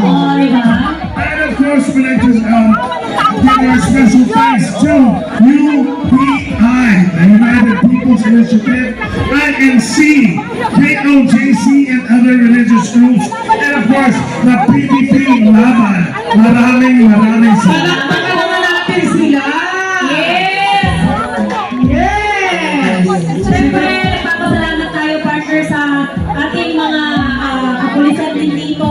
Oo, di ba? And of course, we'd like to give our special thanks to UPI, the United People's Initiative, INC, KOJC, and other religious groups, and of course, the PDP Laban. Maraming salamat. Palakpakan naman natin sila! Yes! Yes! Siyempre, nagpapasalamat tayo, partner, sa ating mga kapulisan din dito,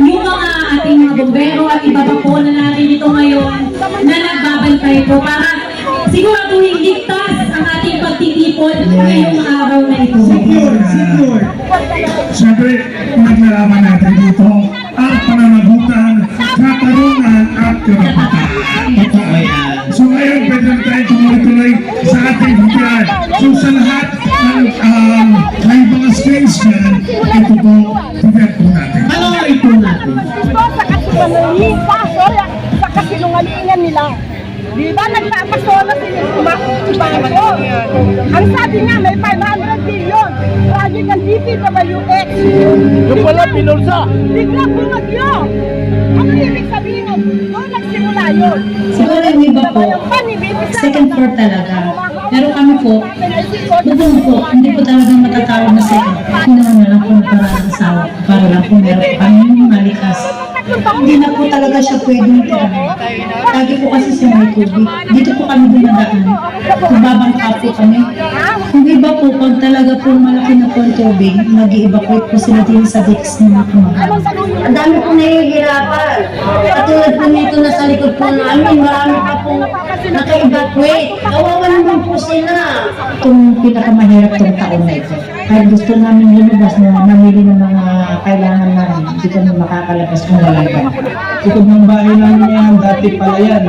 yung mga ating mga bombero at iba pa po na natin ito ngayon na nagbabantay po para siguraduhin ligtas ang ating pagtitipon ngayong araw na ito. Secure. Siyempre, naglalaman natin dito ang pananagutan, katarungan at karapatan. So ngayon, pwede na tayo tumuloy sa ating hukyan. So sa lahat ng may mga screens dyan, ito po, hukyan po natin. Ano nga ito natin? Sa kasinungalingan nila. Di ba nagpapasola si Bangko? Ang sabi niya may 500 billion. Project ng DPWH. Yung pala, pinulsa. Bigla bumagyo. Ano ibig sabihin nun? Doon nagsimula yun. Siguro yung iba po, second floor talaga. Pero kami po, doon po, hindi po talaga matatawag na second. Ginawa na lang po na para ang asawa. Para lang po meron po kami malikas. Hindi na po talaga siya pwedeng tirahan. Lagi po kasi siya may tubig. Dito po kami dumadaan. Nagbabangka po kami. Kung iba po, pag talaga po malaki na po ang tubig, mag-i-evacuate po sila din sa decks na kumakain. Ang dami po nahihirapan. Katulad po nito na sa likod po namin, marami pa po naka-evacuate. Kawawa naman po sila. Itong pinakamahirap tong taon na ito. Kahit gusto namin lumabas na mamili ng mga kailangan namin, hindi kami makakalabas kung wala ka. Likod ng bahay namin yan, dati pala yan,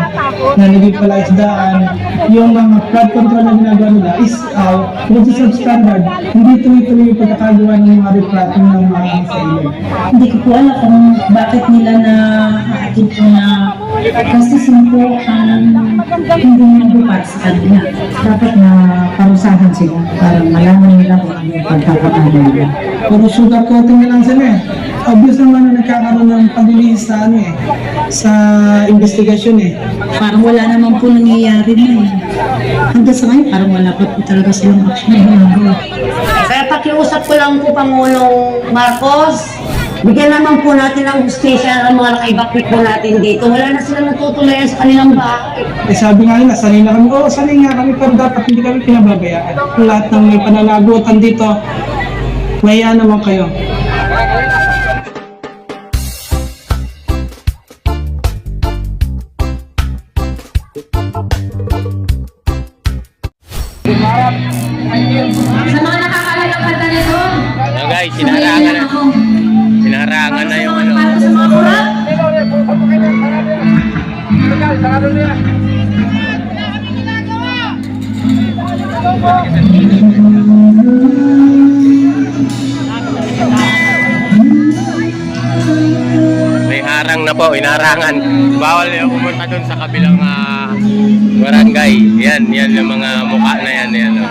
na naging pala isdaan. Yung mga flood control na ginagawa nila is out, kung sa substandard, hindi tuloy-tuloy yung pagkakagawa ng mga replating ng mga sa ilog. Hindi ko po alam kung bakit nila na atin po na gastusin po ang hindi nagbupat sa kanila. Dapat na parusahan sila para malaman nila kung ano yung pagkakakala nila. Puro sugar coating na lang sila eh. Obvious naman na nagkakaroon ng paglilinis sa ano eh, sa investigasyon eh. Parang wala naman po nangyayari na eh. Hanggang sa ngayon, parang wala pa po talaga silang action na ginagawa. Kaya pakiusap ko lang po Pangulong Marcos, bigyan naman po natin ng justisya ang mga naka-evacuate po natin dito. Wala na sila natutulayan sa kanilang bahay. Eh sabi nga nila, sanay na kami. Oo, sanay nga kami, pero dapat hindi kami pinababayaan. Kung lahat ng may pananagutan dito, maya naman kayo. Sa mga nakakalalang kanta nito, Ayan guys, sinarangan na yung ano. para sa mga kurap. May harang na po, inarangan. Bawal yung pumunta dun sa kabilang barangay. Yan yung mga mukha na yan. Yan, oh.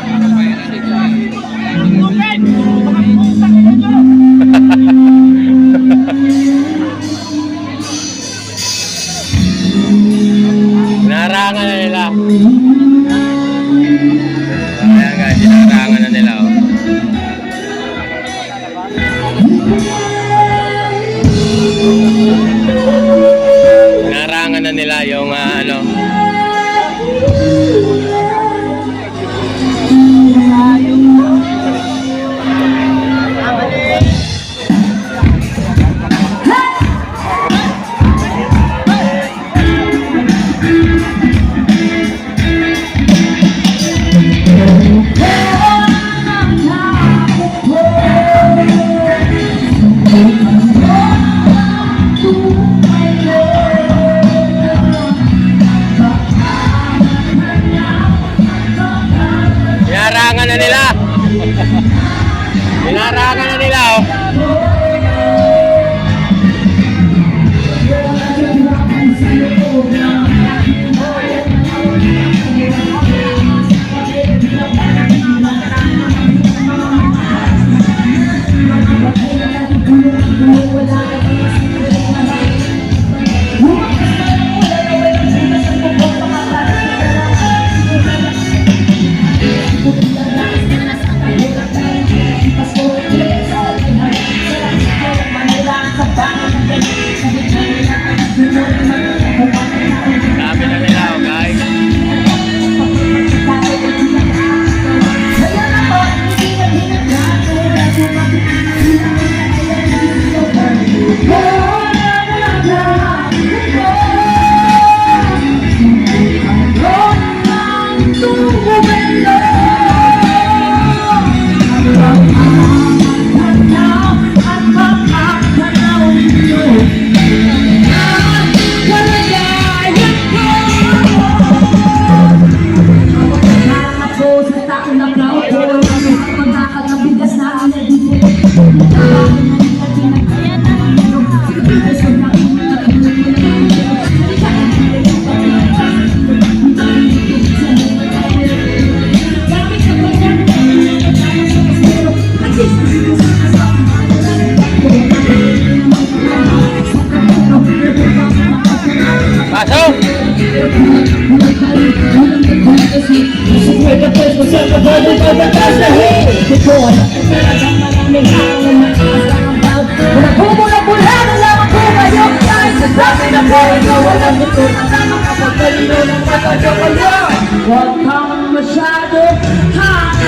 Inarangan na nila. Ayan guys, inarangan na nila. Oh. Inarangan na nila yung ano. Huwag kang masyado hanggang.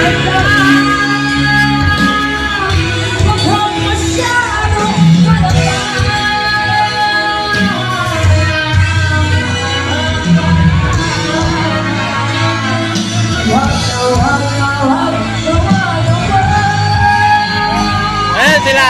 Huwag kang masyado Ayan sila.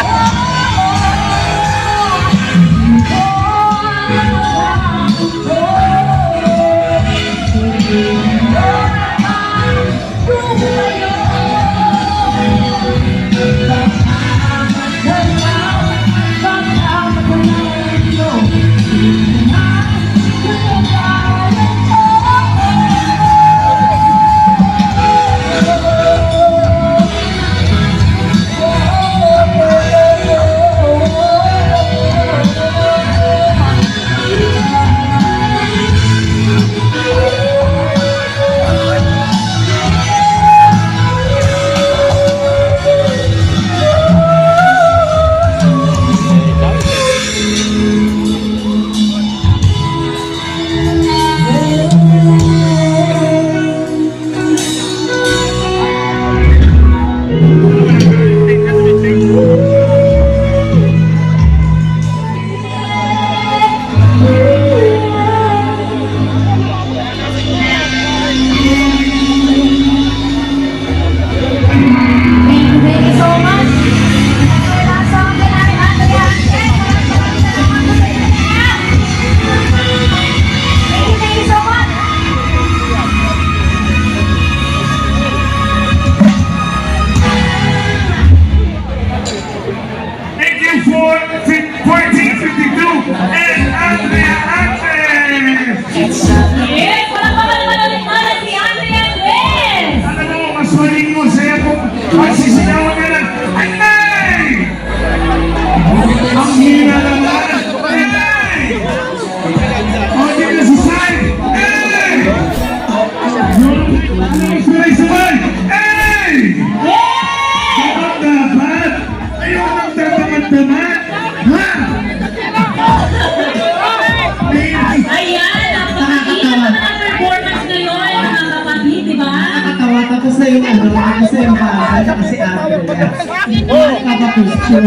Thank you for 1452 and Andrea Andres. Yes! Walang pagkakalaman para si Andrea Andres! Alam mo, maswali mo sa'yo kung magsisinawan ka lang. Ay! Ang hina naman! Ay! O, di na sa side! Ay! Sabay-sabay! Ay! Dapat dapat! Ayaw nang dapat-dapat! Ha? Ayan! Napakakita naman ang performance ngayon, mga kapatid, di ba? Nakakatawa, tapos na yung ano, tapos na yung bahay, tapos si Andrea. Nakakapicture.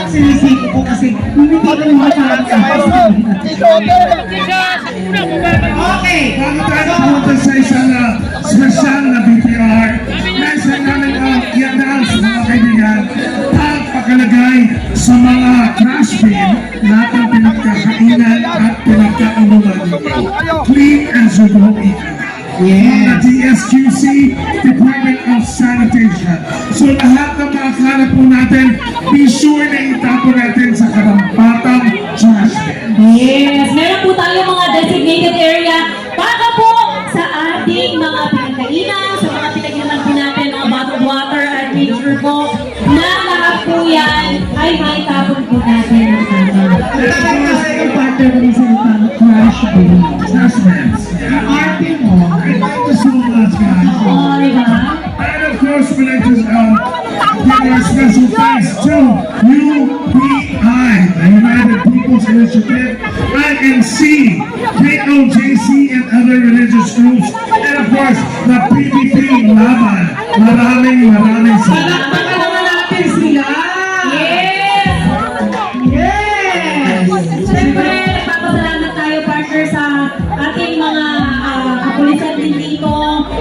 Sinisiko ko kasi hindi ko naman masyarapan. Okay. Bago tayo pumunta sa isang special na BPR, nasa namin ang i-announce mga kaibigan, pagpakalagay sa mga trash bin lahat ng pinagkakainan at pinagkainuman ninyo. Clean and Zubong Mga DSQC, Department of Sanitation. So lahat ng mga kalat po natin, be sure na itapon natin sa karampatang trash bin. Yes! Meron po tayo mga designated area para po sa ating mga pinagkainan, sa mga pinag-inuman po natin, mga bottled water at nature po, na lahat po yan ay maitapon po natin ang ating. Talagang kasi yung partner ko rin sa itang crush bin. Trash bins. Arte mo. Thank you so much, guys. Oo, di ba? And of course, we'd like to give our special thanks to UPI, the United People's Initiative, INC, KOJC, and other religious groups, and of course, the PPP Laban. Maraming salamat. Palakpakan naman natin sila! Yes! Yes! Siyempre, nagpapasalamat tayo, partner, sa ating mga kapulisan din dito,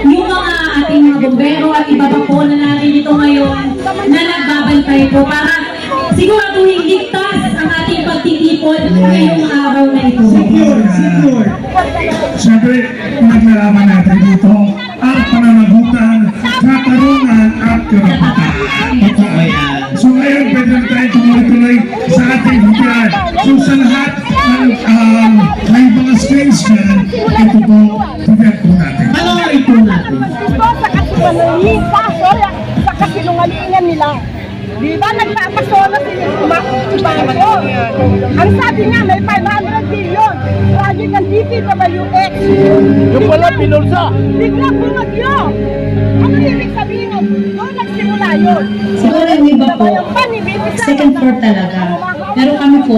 yung mga ating mga bombero at iba pa po na narito ngayon na nagbabantay po para siguraduhin ligtas ang ating pagtitipon ngayong araw na ito. Secure. Siyempre, naglalaman natin dito ang pananagutan, katarungan at karapatan. Totoo yan. So ngayon, pwede na tayo tumuloy-tuloy sa ating hukyan. So sa lahat ng may mga screens dyan, ito po, hukyan po natin. Ano ang ito natin? Sa kasinungalingan nila. Di ba nagpapasola si Bangko? Ang sabi niya may 500 billion. Project ng DPWH. Yung pala pinulsa. Bigla bumagyo. Ano ibig sabihin nun? Doon nagsimula ngayon. Siguro yung iba po, second floor talaga. Pero kami po,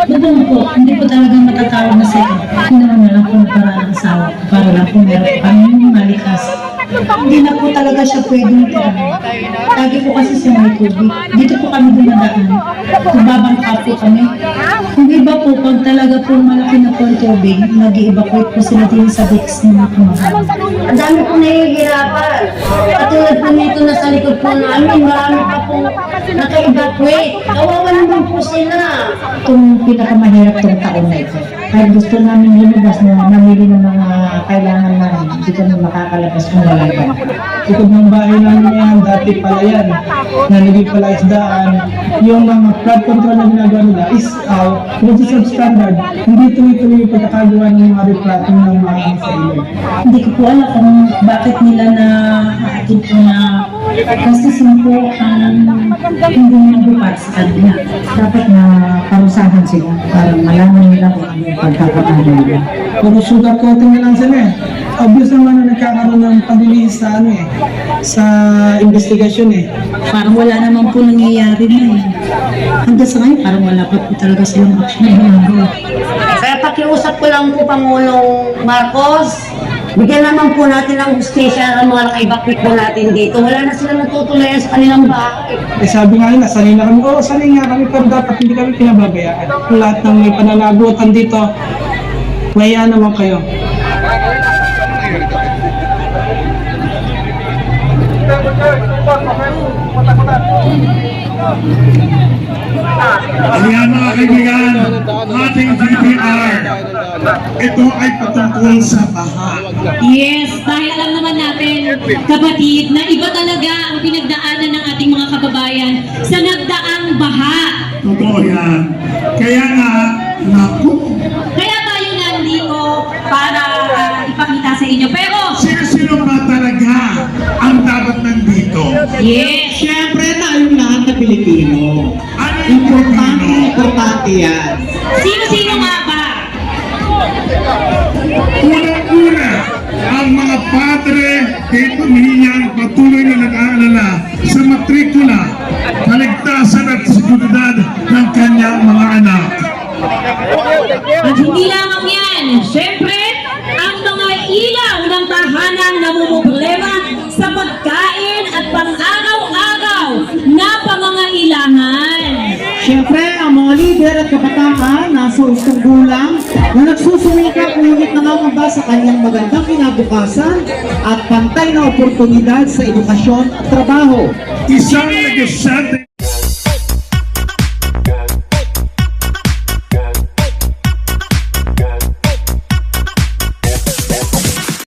bubong po, hindi po talaga matatawag na second. Ginawa na lang po ng paraan ng asawa ko para lang po meron po kami malikas. Hindi na po talaga siya pwedeng tirahan. Lagi po kasi siya may tubig. Dito po kami dumadaan. Nagbabangka po kami. Kung iba po, pag talaga po malaki na po ang tubig, nag-i-evacuate po sila din sa decks na kumakain. Ang dami po nahihirapan. Katulad po nito na sa likod po namin, marami pa po naka-evacuate. Kawawa naman po sila. Itong pinakamahirap tong taon na ito. Kahit gusto namin lumabas na mamili ng mga kailangan namin, hindi kami makakalabas kung wala ba. Likod ng bahay namin yan, dati palayan, na naging palaisdaan. Yung mga flood control na ginagawa nila is out, which is substandard. Hindi tuloy-tuloy yung pagkakagawa ng mga replating ng mga sa ilog. Hindi ko po alam kung bakit nila na atin po na gastusin po ang hindi nagbupat sa kanila. Dapat na parusahan sila para malaman nila kung ano yung pagkakaalam nila. Puro sugar coating na lang sila eh. Obvious naman na nagkakaroon ng pagliliis sa ano eh, sa investigasyon eh. Parang wala naman po nangyayari na eh. Hanggang sa ngayon, parang wala pa po talaga silang action na ginagawa. Kaya pakiusap ko lang po Pangulong Marcos, bigyan naman po natin ng justisya ang mga naka-evacuate po natin dito. Wala na sila natutulayan sa kanilang bahay. Eh sabi nga nila, sanay na kami. Oo, sanay nga kami, pero dapat hindi kami pinababayaan. Kung lahat ng may pananagutan dito, maya naman kayo. Ayan mga kaibigan, ating DPR. Ito ay patungkol sa baha. Yes, dahil alam naman natin, kapatid, na iba talaga ang pinagdaanan ng ating mga kababayan sa nagdaang baha. Totoo yan. Kaya nga, naku, Kaya tayo nandito para ipakita sa inyo. Pero, sino ba talaga ang dapat nandito? yes, Siyempre tayong lahat na Pilipino. Ano yung Pilipino? Importante yan. sino-sino nga ba? Unang-una, ang mga padre dito niyan patuloy na nag-aalala sa matrikula, kaligtasan at seguridad ng kanyang mga anak. At hindi lamang yan, syempre, ang mga ilaw ng tahanang namumblema sa pagkain at pang-araw-araw na pangangailangan. Siyempre, ang mga lider at kabataan nasa ustong gulang na nagsusumikap ngunit nangangamba sa kanyang magandang kinabukasan at pantay na oportunidad sa edukasyon at trabaho. Isang negosyante